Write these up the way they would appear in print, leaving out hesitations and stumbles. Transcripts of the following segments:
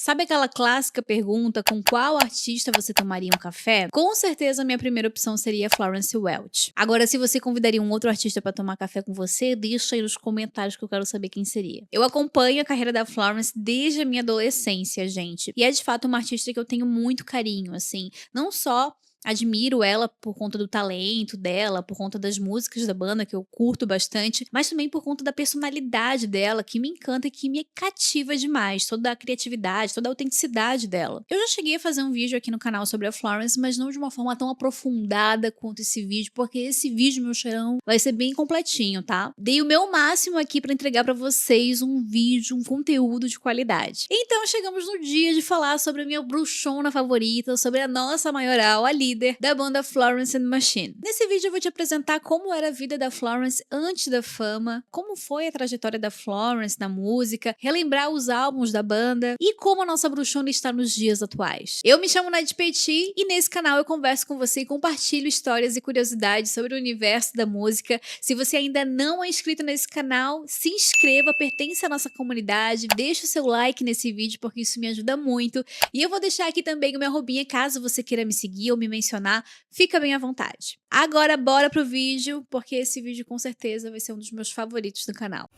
Sabe aquela clássica pergunta com qual artista você tomaria um café? Com certeza a minha primeira opção seria Florence Welch. Agora, se você convidaria um outro artista para tomar café com você, deixa aí nos comentários que eu quero saber quem seria. Eu acompanho a carreira da Florence desde a minha adolescência, gente. E é de fato uma artista que eu tenho muito carinho, assim. Não só admiro ela por conta do talento dela, por conta das músicas da banda, que eu curto bastante, mas também por conta da personalidade dela, que me encanta e que me cativa demais. Toda a criatividade, toda a autenticidade dela. Eu já cheguei a fazer um vídeo aqui no canal sobre a Florence, mas não de uma forma tão aprofundada quanto esse vídeo, porque esse vídeo, meu cheirão, vai ser bem completinho, tá? Dei o meu máximo aqui pra entregar pra vocês um vídeo, um conteúdo de qualidade. Então chegamos no dia de falar sobre a minha bruxona favorita, sobre a nossa maioral, a líder da banda Florence and the Machine. Nesse vídeo eu vou te apresentar como era a vida da Florence antes da fama, como foi a trajetória da Florence na música, relembrar os álbuns da banda e como a nossa bruxona está nos dias atuais. Eu me chamo Nath Petit e nesse canal eu converso com você e compartilho histórias e curiosidades sobre o universo da música. Se você ainda não é inscrito nesse canal, se inscreva, pertence à nossa comunidade, deixa o seu like nesse vídeo porque isso me ajuda muito. E eu vou deixar aqui também o meu arrobinha caso você queira me seguir ou me mencionar, fica bem à vontade. Agora bora pro vídeo, porque esse vídeo com certeza vai ser um dos meus favoritos do canal.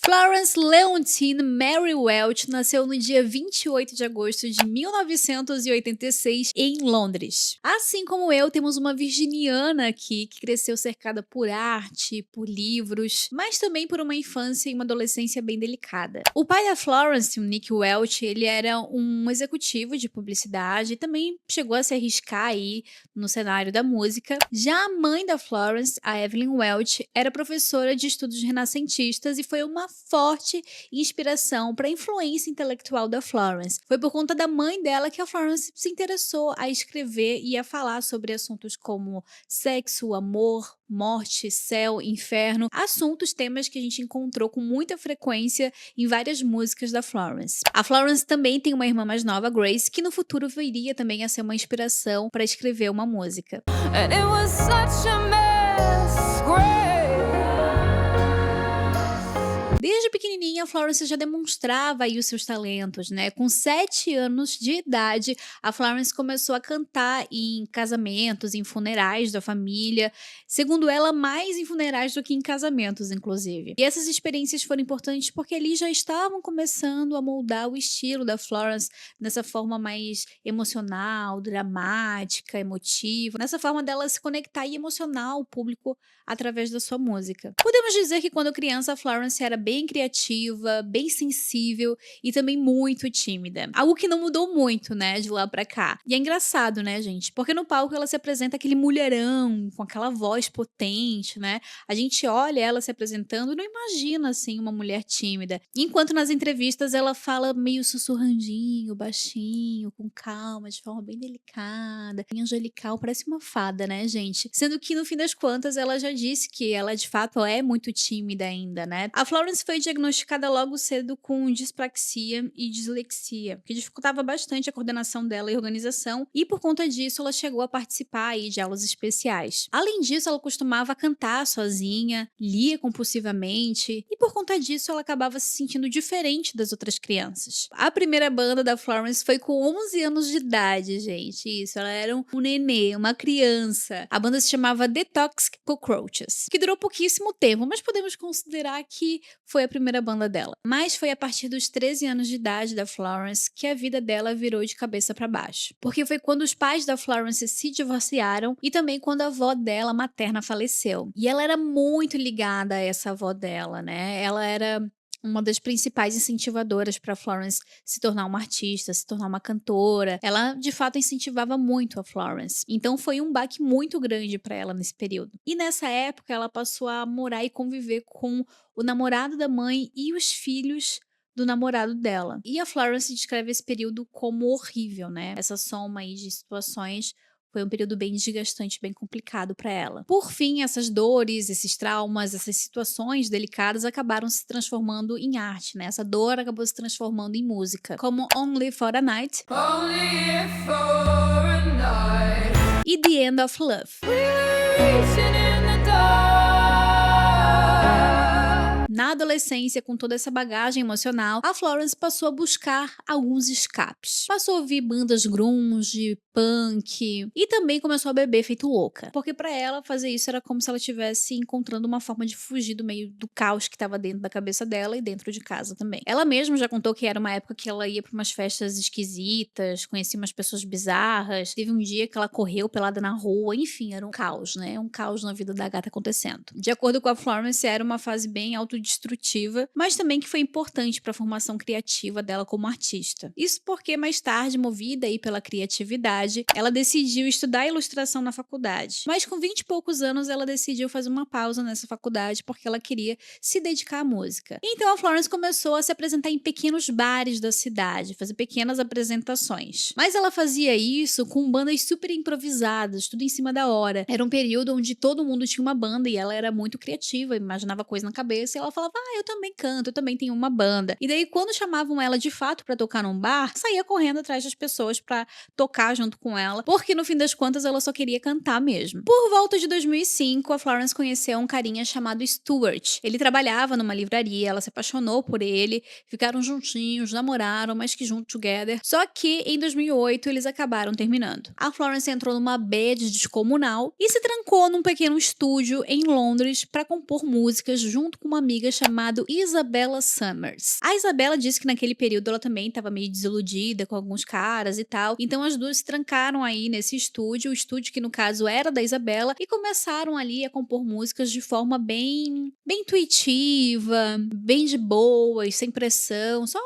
Florence Leontine Mary Welch nasceu no dia 28 de agosto de 1986 em Londres. Assim como eu, temos uma virginiana aqui que cresceu cercada por arte, por livros, mas também por uma infância e uma adolescência bem delicada. O pai da Florence, o Nick Welch, ele era um executivo de publicidade e também chegou a se arriscar aí no cenário da música. Já a mãe da Florence, a Evelyn Welch, era professora de estudos renascentistas e foi uma forte inspiração para a influência intelectual da Florence. Foi por conta da mãe dela que a Florence se interessou a escrever e a falar sobre assuntos como sexo, amor, morte, céu, inferno, assuntos, temas que a gente encontrou com muita frequência em várias músicas da Florence. A Florence também tem uma irmã mais nova, Grace, que no futuro viria também a ser uma inspiração para escrever uma música. And it was such a mess, Grace. Desde pequenininha, a Florence já demonstrava aí os seus talentos, né? Com 7 anos de idade, a Florence começou a cantar em casamentos, em funerais da família. Segundo ela, mais em funerais do que em casamentos, inclusive. E essas experiências foram importantes porque ali já estavam começando a moldar o estilo da Florence nessa forma mais emocional, dramática, emotiva, nessa forma dela se conectar e emocionar o público através da sua música. Podemos dizer que quando criança, a Florence era bem criativa, bem sensível e também muito tímida. Algo que não mudou muito, né, de lá pra cá. E é engraçado, né, gente? Porque no palco ela se apresenta aquele mulherão, com aquela voz potente, né? A gente olha ela se apresentando e não imagina, assim, uma mulher tímida. Enquanto nas entrevistas ela fala meio sussurrandinho, baixinho, com calma, de forma bem delicada, bem angelical, parece uma fada, né, gente? Sendo que no fim das contas ela já disse que ela de fato é muito tímida ainda, né? A Florence foi diagnosticada logo cedo com dispraxia e dislexia, que dificultava bastante a coordenação dela e organização, e por conta disso ela chegou a participar aí de aulas especiais. Além disso, ela costumava cantar sozinha, lia compulsivamente, e por conta disso ela acabava se sentindo diferente das outras crianças. A primeira banda da Florence foi com 11 anos de idade, gente, isso, ela era um nenê, uma criança. A banda se chamava The Toxic Cockroaches, que durou pouquíssimo tempo, mas podemos considerar que foi a primeira banda dela. Mas foi a partir dos 13 anos de idade da Florence que a vida dela virou de cabeça para baixo. Porque foi quando os pais da Florence se divorciaram e também quando a avó dela materna faleceu. E ela era muito ligada a essa avó dela, né? Ela era uma das principais incentivadoras para Florence se tornar uma artista, se tornar uma cantora. Ela, de fato, incentivava muito a Florence. Então, foi um baque muito grande para ela nesse período. E nessa época, ela passou a morar e conviver com o namorado da mãe e os filhos do namorado dela. E a Florence descreve esse período como horrível, né? Essa soma aí de situações foi um período bem desgastante, bem complicado para ela. Por fim, essas dores, esses traumas, essas situações delicadas acabaram se transformando em arte, né? Essa dor acabou se transformando em música, como Only for a Night e The End of Love. Na adolescência, com toda essa bagagem emocional, a Florence passou a buscar alguns escapes. Passou a ouvir bandas grunge, punk e também começou a beber feito louca. Porque pra ela fazer isso era como se ela estivesse encontrando uma forma de fugir do meio do caos que estava dentro da cabeça dela e dentro de casa também. Ela mesma já contou que era uma época que ela ia pra umas festas esquisitas, conhecia umas pessoas bizarras. Teve um dia que ela correu pelada na rua, enfim, era um caos, né? Um caos na vida da gata acontecendo. De acordo com a Florence, era uma fase bem autodestrutiva, mas também que foi importante para a formação criativa dela como artista. Isso porque mais tarde, movida aí pela criatividade, ela decidiu estudar ilustração na faculdade. Mas com 20 e poucos anos, ela decidiu fazer uma pausa nessa faculdade porque ela queria se dedicar à música. Então a Florence começou a se apresentar em pequenos bares da cidade, fazer pequenas apresentações. Mas ela fazia isso com bandas super improvisadas, tudo em cima da hora. Era um período onde todo mundo tinha uma banda e ela era muito criativa, imaginava coisa na cabeça e ela falava: "Ah, eu também canto, eu também tenho uma banda". E daí quando chamavam ela de fato pra tocar num bar, saía correndo atrás das pessoas pra tocar junto com ela, porque no fim das contas ela só queria cantar mesmo. Por volta de 2005, a Florence conheceu um carinha chamado Stuart. Ele trabalhava numa livraria, ela se apaixonou por ele, ficaram juntinhos, namoraram, mas que junto together. Só que em 2008 eles acabaram terminando. A Florence entrou numa bad descomunal e se trancou num pequeno estúdio em Londres para compor músicas junto com uma amiga chamada Isabella Summers. A Isabella disse que naquele período ela também estava meio desiludida com alguns caras e tal, então as duas se trancaram aí nesse estúdio, o estúdio que no caso era da Isabella, e começaram ali a compor músicas de forma bem intuitiva, bem de boas, sem pressão, só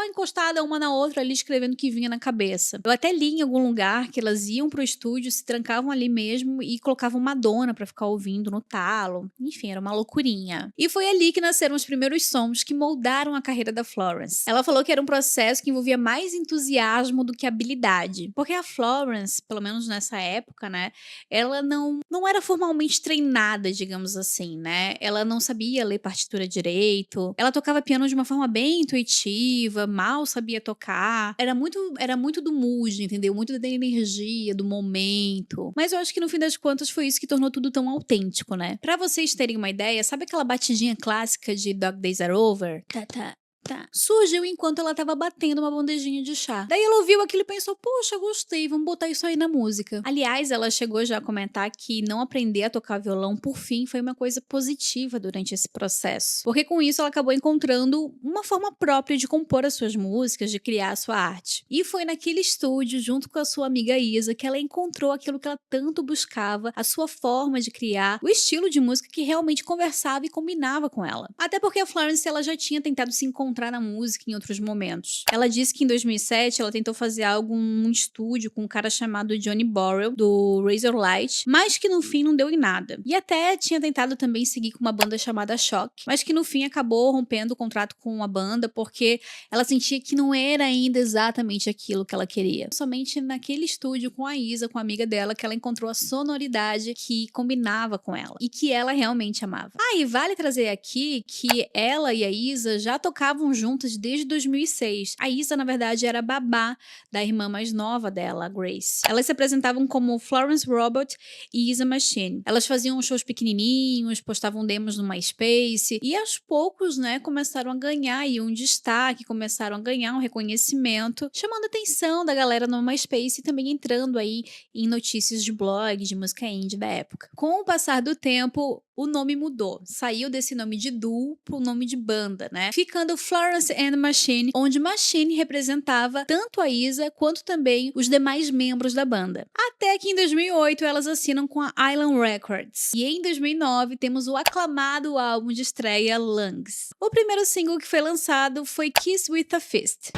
encostada uma na outra ali escrevendo o que vinha na cabeça. Eu até li em algum lugar que elas iam pro estúdio, se trancavam ali mesmo e colocavam Madonna pra ficar ouvindo no talo. Enfim, era uma loucurinha. E foi ali que nasceram os primeiros sons que moldaram a carreira da Florence. Ela falou que era um processo que envolvia mais entusiasmo do que habilidade. Porque a Florence, pelo menos nessa época, né, ela não era formalmente treinada, digamos assim, né? Ela não sabia ler partitura direito. Ela tocava piano de uma forma bem intuitiva, mal sabia tocar. Era muito do mood, entendeu? Muito da energia, do momento. Mas eu acho que no fim das contas foi isso que tornou tudo tão autêntico, né? Pra vocês terem uma ideia, sabe aquela batidinha clássica de Dog Days Are Over? Tá, tá. Tá. Surgiu enquanto ela tava batendo uma bandejinha de chá. Daí ela ouviu aquilo e pensou: poxa, gostei, vamos botar isso aí na música. Aliás, ela chegou já a comentar que não aprender a tocar violão, por fim, foi uma coisa positiva durante esse processo. Porque com isso ela acabou encontrando uma forma própria de compor as suas músicas, de criar a sua arte. E foi naquele estúdio, junto com a sua amiga Isa, que ela encontrou aquilo que ela tanto buscava, a sua forma de criar, o estilo de música que realmente conversava e combinava com ela. Até porque a Florence ela já tinha tentado se encontrar na música em outros momentos. Ela disse que em 2007 ela tentou fazer algo num estúdio com um cara chamado Johnny Borrell, do Razorlight, mas que no fim não deu em nada. E até tinha tentado também seguir com uma banda chamada Shock, mas que no fim acabou rompendo o contrato com a banda porque ela sentia que não era ainda exatamente aquilo que ela queria. Somente naquele estúdio com a Isa, com a amiga dela, que ela encontrou a sonoridade que combinava com ela e que ela realmente amava. Ah, e vale trazer aqui que ela e a Isa já tocavam juntas desde 2006. A Isa, na verdade, era a babá da irmã mais nova dela, a Grace. Elas se apresentavam como Florence Robot e Isa Machine. Elas faziam shows pequenininhos, postavam demos no MySpace e aos poucos, né, começaram a ganhar aí um destaque, começaram a ganhar um reconhecimento, chamando a atenção da galera no MySpace e também entrando aí em notícias de blog, de música indie da época. Com o passar do tempo, o nome mudou. Saiu desse nome de duo pro nome de banda, né? Ficando Florence and Machine, onde Machine representava tanto a Isa quanto também os demais membros da banda. Até que em 2008 elas assinam com a Island Records. E em 2009 temos o aclamado álbum de estreia Lungs. O primeiro single que foi lançado foi Kiss with a Fist.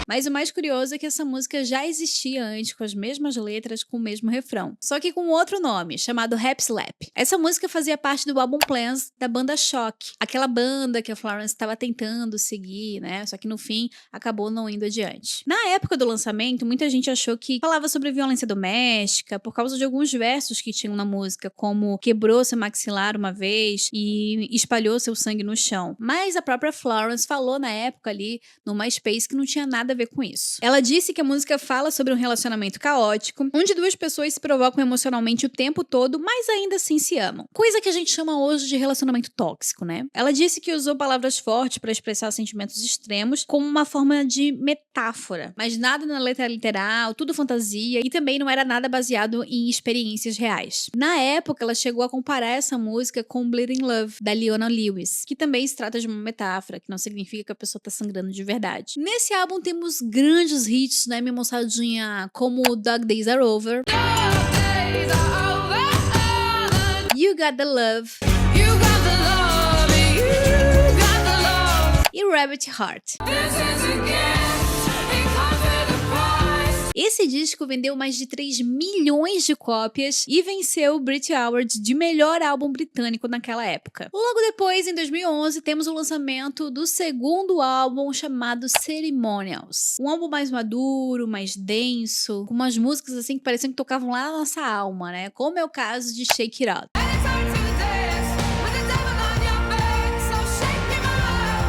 Mas o mais curioso é que essa música já existia antes, com as mesmas letras, com o mesmo refrão. Só que com outro nome, chamado Rap Slap. Essa música fazia parte do álbum Plans da banda Shock. Aquela banda que a Florence estava tentando seguir, né? Só que no fim, acabou não indo adiante. Na época do lançamento, muita gente achou que falava sobre violência doméstica, por causa de alguns versos que tinham na música, como quebrou seu maxilar uma vez e espalhou seu sangue no chão. Mas a própria Florence falou na época ali, no MySpace, que não tinha nada a ver com isso. Ela disse que a música fala sobre um relacionamento caótico, onde duas pessoas se provocam emocionalmente o tempo todo, mas ainda assim se amam. Coisa que a gente chama hoje de relacionamento tóxico, né? Ela disse que usou palavras fortes para expressar sentimentos extremos como uma forma de metáfora, mas nada na letra literal, tudo fantasia e também não era nada baseado em experiências reais. Na época, ela chegou a comparar essa música com Bleeding Love, da Leona Lewis, que também se trata de uma metáfora, que não significa que a pessoa tá sangrando de verdade. Nesse álbum temos grandes hits, né, minha moçadinha, como Dog Days Are Over, You Got The Love, e Rabbit Heart. Esse disco vendeu mais de 3 milhões de cópias e venceu o Brit Awards de melhor álbum britânico naquela época. Logo depois, em 2011, temos o lançamento do segundo álbum chamado Ceremonials. Um álbum mais maduro, mais denso, com umas músicas assim que pareciam que tocavam lá na nossa alma, né? Como é o caso de Shake It Out.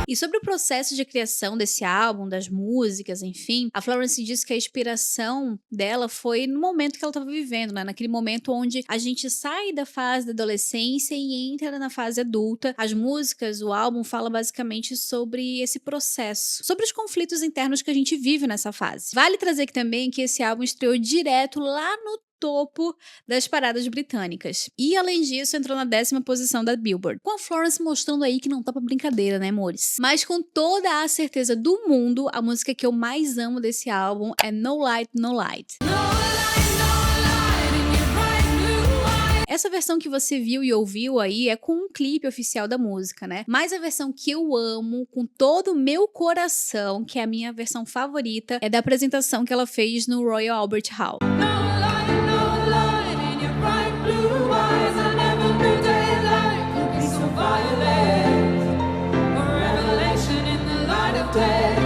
E sobre o processo de criação desse álbum, das músicas, enfim, a Florence disse que a inspiração dela foi no momento que ela estava vivendo, né? Naquele momento onde a gente sai da fase da adolescência e entra na fase adulta. As músicas, o álbum fala basicamente sobre esse processo, sobre os conflitos internos que a gente vive nessa fase. Vale trazer aqui também que esse álbum estreou direto lá no topo das paradas britânicas. E além disso, entrou na 10ª posição da Billboard. Com a Florence mostrando aí que não tá pra brincadeira, né, amores? Mas com toda a certeza do mundo, a música que eu mais amo desse álbum é No Light, No Light. Essa versão que você viu e ouviu aí é com um clipe oficial da música, né? Mas a versão que eu amo com todo o meu coração, que é a minha versão favorita, é da apresentação que ela fez no Royal Albert Hall.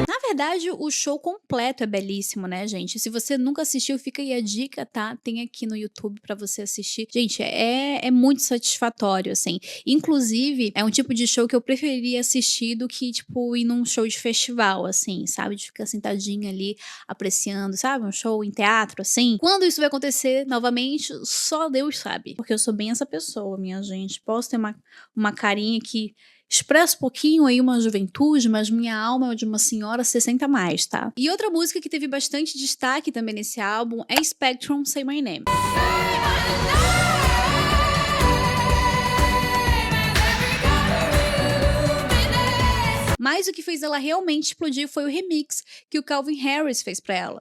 Na verdade, o show completo é belíssimo, né, gente? Se você nunca assistiu, fica aí a dica, tá? Tem aqui no YouTube pra você assistir. Gente, é muito satisfatório, assim. Inclusive, é um tipo de show que eu preferiria assistir do que, tipo, ir num show de festival, assim, sabe? De ficar sentadinha ali, apreciando, sabe? Um show em teatro, assim. Quando isso vai acontecer, novamente, só Deus sabe. Porque eu sou bem essa pessoa, minha gente. Posso ter uma carinha que expressa um pouquinho aí uma juventude, mas minha alma é de uma senhora 60 a mais, tá? E outra música que teve bastante destaque também nesse álbum é Spectrum, Say My Name. Mas o que fez ela realmente explodir foi o remix que o Calvin Harris fez pra ela.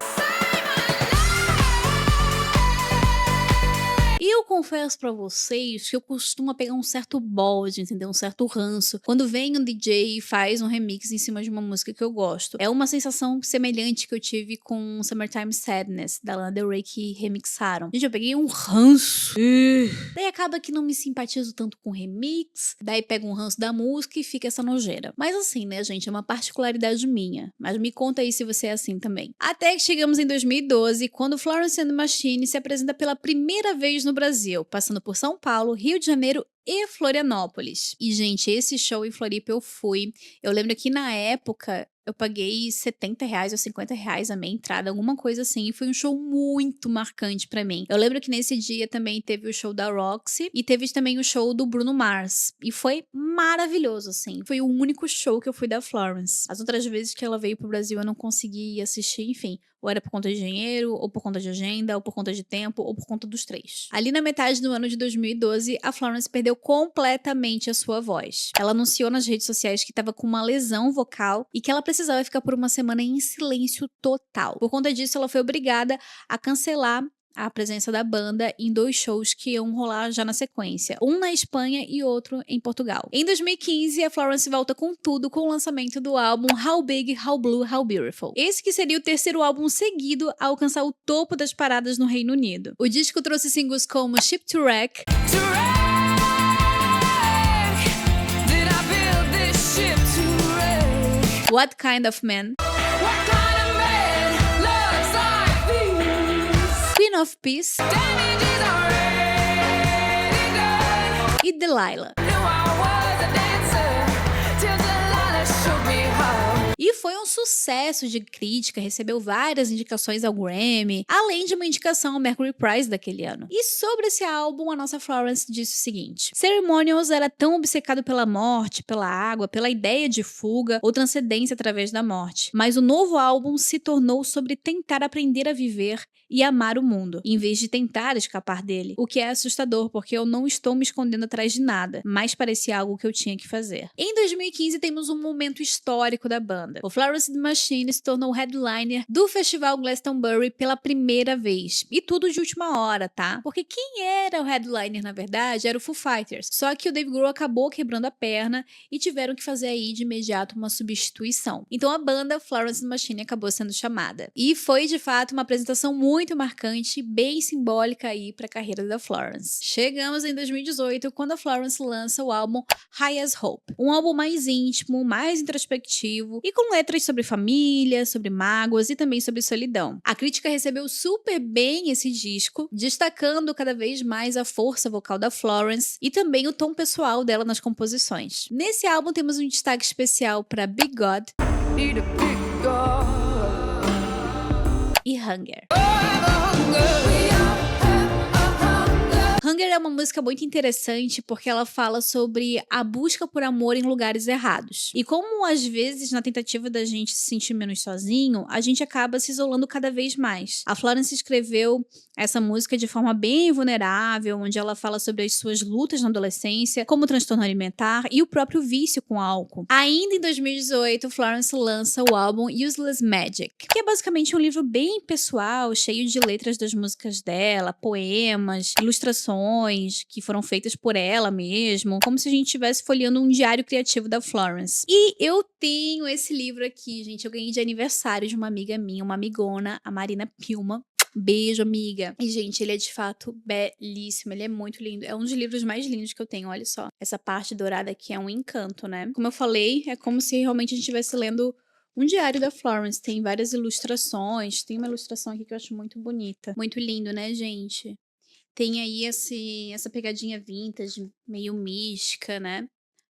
E eu confesso pra vocês que eu costumo pegar um certo bode, entendeu? Um certo ranço, quando vem um DJ e faz um remix em cima de uma música que eu gosto. É uma sensação semelhante que eu tive com Summertime Sadness, da Lana Del Rey, que remixaram. Gente, eu peguei um ranço. Daí acaba que não me simpatizo tanto com remix, daí pego um ranço da música e fica essa nojeira. Mas assim, né, gente, é uma particularidade minha. Mas me conta aí se você é assim também. Até que chegamos em 2012, quando Florence and the Machine se apresenta pela primeira vez no Brasil, passando por São Paulo, Rio de Janeiro e Florianópolis. E, gente, esse show em Floripa eu fui. Eu lembro que na época eu paguei R$70 ou R$50 a minha entrada, alguma coisa assim, e foi um show muito marcante pra mim. Eu lembro que nesse dia também teve o show da Roxy e teve também o show do Bruno Mars. E foi maravilhoso, assim. Foi o único show que eu fui da Florence. As outras vezes que ela veio pro Brasil eu não consegui assistir, enfim. Ou era por conta de dinheiro, ou por conta de agenda, ou por conta de tempo, ou por conta dos três. Ali na metade do ano de 2012, a Florence perdeu completamente a sua voz. Ela anunciou nas redes sociais que estava com uma lesão vocal e que ela precisava ficar por uma semana em silêncio total. Por conta disso, ela foi obrigada a cancelar a presença da banda em 2 shows que iam rolar já na sequência, um na Espanha e outro em Portugal. Em 2015, a Florence volta com tudo com o lançamento do álbum How Big, How Blue, How Beautiful. Esse que seria o terceiro álbum seguido a alcançar o topo das paradas no Reino Unido. O disco trouxe singles como Ship to Wreck, What Kind of Man, Queen of Peace e Delilah. e foi um sucesso de crítica, recebeu várias indicações ao Grammy, além de uma indicação ao Mercury Prize daquele ano. E sobre esse álbum, a nossa Florence disse o seguinte: Ceremonials era tão obcecado pela morte, pela água, pela ideia de fuga ou transcendência através da morte, mas o novo álbum se tornou sobre tentar aprender a viver e amar o mundo, em vez de tentar escapar dele, o que é assustador porque eu não estou me escondendo atrás de nada, mas parecia algo que eu tinha que fazer. Em 2015 temos um momento histórico da banda. O Florence and the Machine se tornou headliner do festival Glastonbury pela primeira vez, e tudo de última hora, tá? Porque quem era o headliner na verdade era o Foo Fighters, só que o Dave Grohl acabou quebrando a perna e tiveram que fazer aí de imediato uma substituição. Então a banda Florence and the Machine acabou sendo chamada. E foi de fato uma apresentação muito marcante, bem simbólica aí para a carreira da Florence. Chegamos em 2018 quando a Florence lança o álbum High as Hope, um álbum mais íntimo, mais introspectivo e com letras sobre família, sobre mágoas e também sobre solidão. A crítica recebeu super bem esse disco, destacando cada vez mais a força vocal da Florence e também o tom pessoal dela nas composições. Nesse álbum temos um destaque especial para Big God e Hunger. Hunger é uma música muito interessante porque ela fala sobre a busca por amor em lugares errados. E como às vezes na tentativa da gente se sentir menos sozinho, a gente acaba se isolando cada vez mais. A Florence escreveu essa música de forma bem vulnerável, onde ela fala sobre as suas lutas na adolescência, como o transtorno alimentar e o próprio vício com álcool. Ainda em 2018, Florence lança o álbum Useless Magic, que é basicamente um livro bem pessoal, cheio de letras das músicas dela, poemas, ilustrações que foram feitas por ela mesmo, como se a gente estivesse folheando um diário criativo da Florence. E eu tenho esse livro aqui, gente, eu ganhei de aniversário de uma amiga minha, uma amigona, a Marina Pilma. Beijo, amiga. E, gente, ele é de fato belíssimo, ele é muito lindo. É um dos livros mais lindos que eu tenho, olha só. Essa parte dourada aqui é um encanto, né? Como eu falei, é como se realmente a gente estivesse lendo um diário da Florence. Tem várias ilustrações, tem uma ilustração aqui que eu acho muito bonita. Muito lindo, né, gente? Tem aí essa pegadinha vintage, meio mística, né?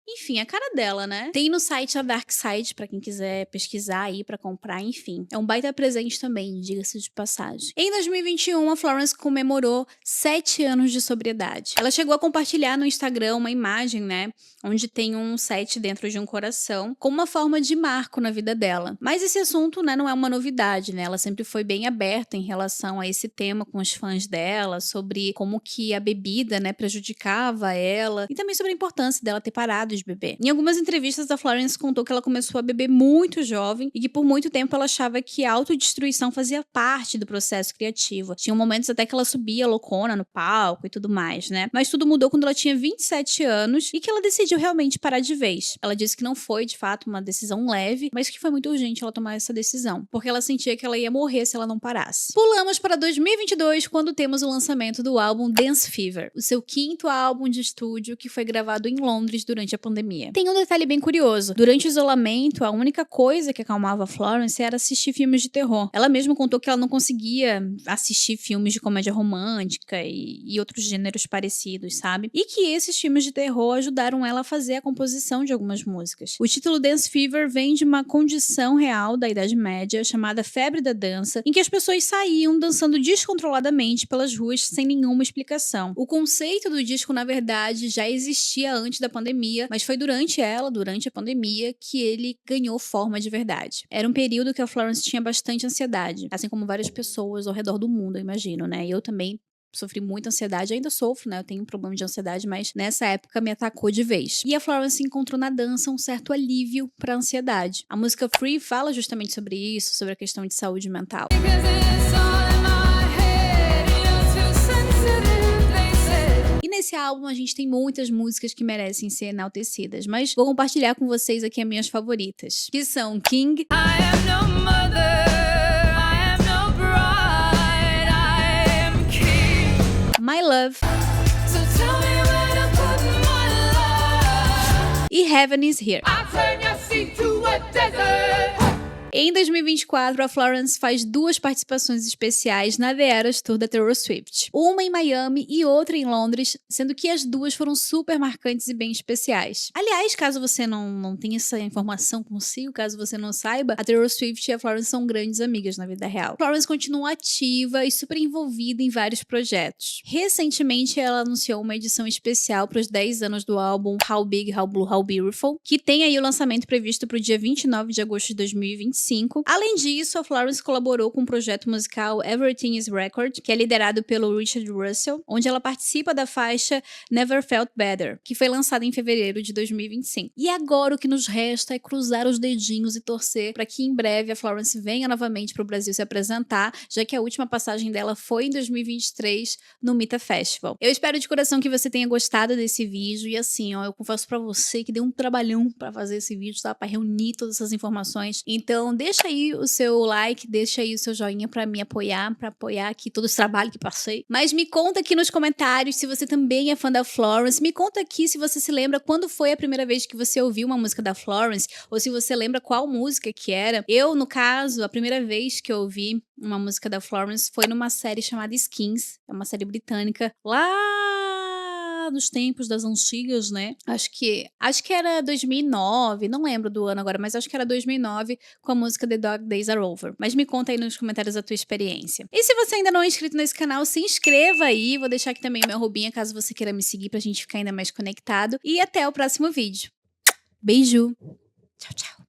Enfim, a cara dela, né? Tem no site a Dark Side, pra quem quiser pesquisar aí pra comprar, enfim. É um baita presente também, diga-se de passagem. Em 2021, a Florence comemorou 7 anos de sobriedade. Ela chegou a compartilhar no Instagram uma imagem, né? Onde tem um 7 dentro de um coração, como uma forma de marco na vida dela. Mas esse assunto, né, não é uma novidade, né? Ela sempre foi bem aberta em relação a esse tema com os fãs dela, sobre como que a bebida, né, prejudicava ela, e também sobre a importância dela ter parado de beber. Em algumas entrevistas, a Florence contou que ela começou a beber muito jovem e que por muito tempo ela achava que a autodestruição fazia parte do processo criativo. Tinha momentos até que ela subia loucona no palco e tudo mais, né? Mas tudo mudou quando ela tinha 27 anos e que ela decidiu realmente parar de vez. Ela disse que não foi, de fato, uma decisão leve, mas que foi muito urgente ela tomar essa decisão, porque ela sentia que ela ia morrer se ela não parasse. Pulamos para 2022, quando temos o lançamento do álbum Dance Fever, o seu 5º álbum de estúdio que foi gravado em Londres durante a pandemia. Tem um detalhe bem curioso. Durante o isolamento, a única coisa que acalmava a Florence era assistir filmes de terror. Ela mesma contou que ela não conseguia assistir filmes de comédia romântica e outros gêneros parecidos, sabe? E que esses filmes de terror ajudaram ela a fazer a composição de algumas músicas. O título Dance Fever vem de uma condição real da Idade Média chamada febre da dança, em que as pessoas saíam dançando descontroladamente pelas ruas sem nenhuma explicação. O conceito do disco, na verdade, já existia antes da pandemia, mas foi durante a pandemia, que ele ganhou forma de verdade. Era um período que a Florence tinha bastante ansiedade, assim como várias pessoas ao redor do mundo, eu imagino, né? E eu também sofri muita ansiedade, ainda sofro, né? Eu tenho um problema de ansiedade, mas nessa época me atacou de vez. E a Florence encontrou na dança um certo alívio pra ansiedade. A música Free fala justamente sobre isso, sobre a questão de saúde mental. E nesse álbum a gente tem muitas músicas que merecem ser enaltecidas, mas vou compartilhar com vocês aqui as minhas favoritas, que são King, My Love e Heaven is Here. Em 2024, a Florence faz 2 participações especiais na The Eras Tour da Taylor Swift. Uma em Miami e outra em Londres, sendo que as 2 foram super marcantes e bem especiais. Aliás, caso você não tenha essa informação consigo, caso você não saiba, a Taylor Swift e a Florence são grandes amigas na vida real. Florence continua ativa e super envolvida em vários projetos. Recentemente, ela anunciou uma edição especial para os 10 anos do álbum How Big, How Blue, How Beautiful, que tem aí o lançamento previsto para o dia 29 de agosto de 2025. Além disso, a Florence colaborou com o projeto musical Everything is Record, que é liderado pelo Richard Russell, onde ela participa da faixa Never Felt Better, que foi lançada em fevereiro de 2025. E agora o que nos resta é cruzar os dedinhos e torcer para que em breve a Florence venha novamente para o Brasil se apresentar, já que a última passagem dela foi em 2023 no Mita Festival. Eu espero de coração que você tenha gostado desse vídeo e assim, ó, eu confesso para você que deu um trabalhão para fazer esse vídeo, tá? Para reunir todas essas informações. Então, deixa aí o seu like, deixa aí o seu joinha para me apoiar, para apoiar aqui todo esse trabalho que passei. Mas me conta aqui nos comentários se você também é fã da Florence. Me conta aqui se você se lembra quando foi a primeira vez que você ouviu uma música da Florence, ou se você lembra qual música que era. Eu, no caso, a primeira vez que eu ouvi uma música da Florence foi numa série chamada Skins, é uma série britânica, lá nos tempos das antigas, né? Acho que era 2009, não lembro do ano agora, mas acho que era 2009 com a música The Dog Days Are Over. Mas me conta aí nos comentários a tua experiência. E se você ainda não é inscrito nesse canal, se inscreva aí. Vou deixar aqui também o meu arrobinha caso você queira me seguir pra gente ficar ainda mais conectado. E até o próximo vídeo. Beijo! Tchau, tchau!